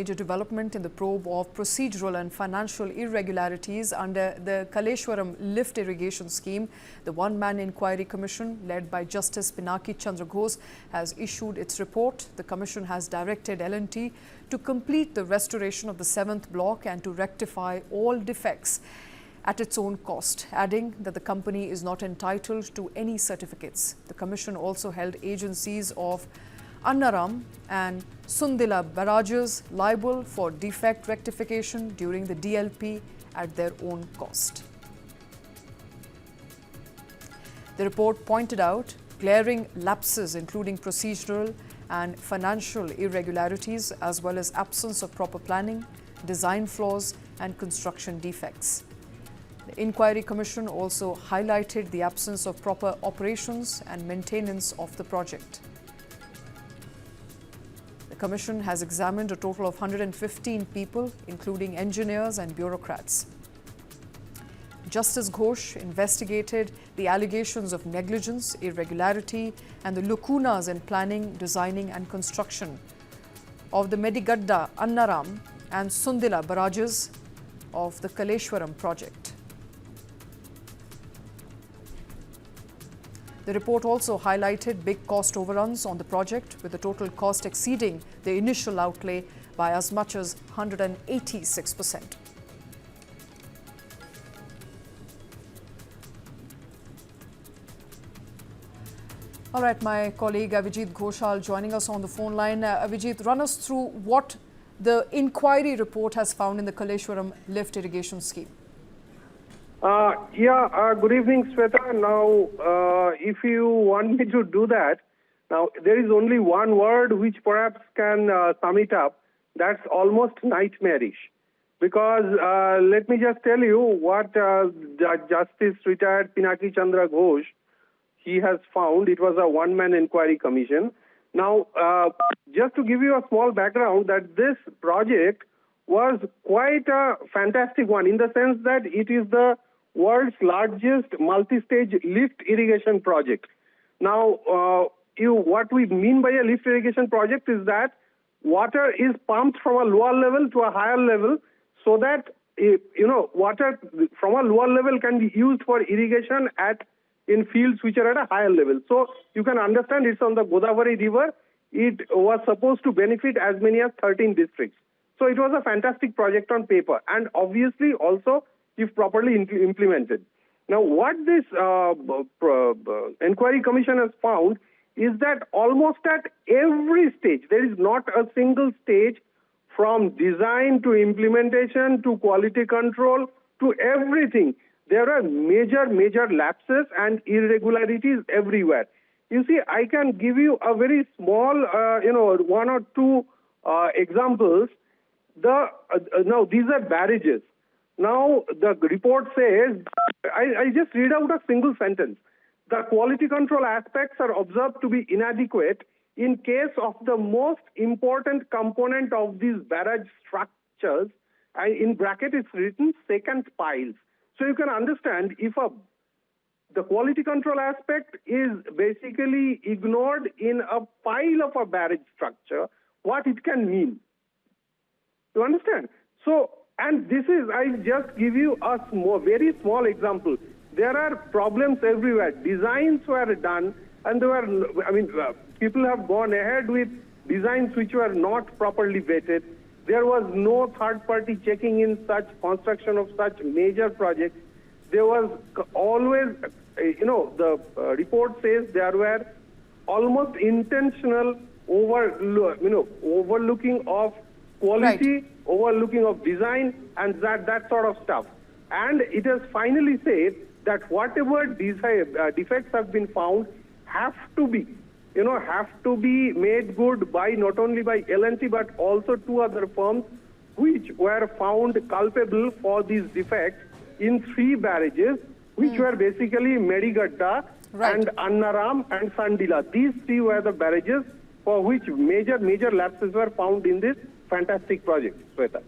Major development in the probe of procedural and financial irregularities under the Kaleshwaram Lift Irrigation Scheme. The one-man inquiry commission led by Justice Pinaki Chandra Ghose has issued its report. The commission has directed L&T to complete the restoration of the 7th block and to rectify all defects at its own cost, adding that the company is not entitled to any certificates. The commission also held agencies of Annaram and Sundilla barrages liable for defect rectification during the DLP at their own cost. The report pointed out glaring lapses including procedural and financial irregularities as well as absence of proper planning, design flaws and construction defects. The Inquiry Commission also highlighted the absence of proper operations and maintenance of the project. The Commission has examined a total of 115 people, including engineers and bureaucrats. Justice Ghose investigated the allegations of negligence, irregularity and the lacunas in planning, designing and construction of the Medigadda, Annaram and Sundilla barrages of the Kaleshwaram project. The report also highlighted big cost overruns on the project, with the total cost exceeding the initial outlay by as much as 186%. All right, my colleague Avijit Ghoshal joining us on the phone line. Avijit, run us through what the inquiry report has found in the Kaleshwaram Lift Irrigation Scheme. Good evening, Sweta. Now, if you want me to do that, now there is only one word which perhaps can sum it up. That's almost nightmarish. Because let me just tell you what Justice Retired Pinaki Chandra Ghose, he has found. It was a one-man inquiry commission. Now, just to give you a small background, that this project was quite a fantastic one in the sense that it is the world's largest multi-stage lift irrigation project. Now, what we mean by a lift irrigation project is that water is pumped from a lower level to a higher level so that, water from a lower level can be used for irrigation in fields which are at a higher level. So you can understand it's on the Godavari River. It was supposed to benefit as many as 13 districts. So it was a fantastic project on paper and obviously also if properly implemented. Now, what this inquiry commission has found is that almost at every stage, there is not a single stage from design to implementation to quality control to everything. There are major lapses and irregularities everywhere. You see, I can give you a very small, one or two examples. Now, these are barrages. Now, the report says, I just read out a single sentence. The quality control aspects are observed to be inadequate in case of the most important component of these barrage structures. In bracket, it's written second piles. So you can understand if the quality control aspect is basically ignored in a pile of a barrage structure, what it can mean. You understand? So, and this is, I just give you a very small example. There are problems everywhere. Designs were done and people have gone ahead with designs which were not properly vetted. There was no third party checking in such construction of such major projects. There was always, the report says there were almost intentional overlooking of quality, right, overlooking of design and that sort of stuff. And it has finally said that whatever defects have been found have to be made good by not only by L&T but also two other firms which were found culpable for these defects in 3 barrages, which were basically Medigadda, right, and Annaram and Sundilla. These 3 were the barrages for which major lapses were found in this fantastic project, Sweta.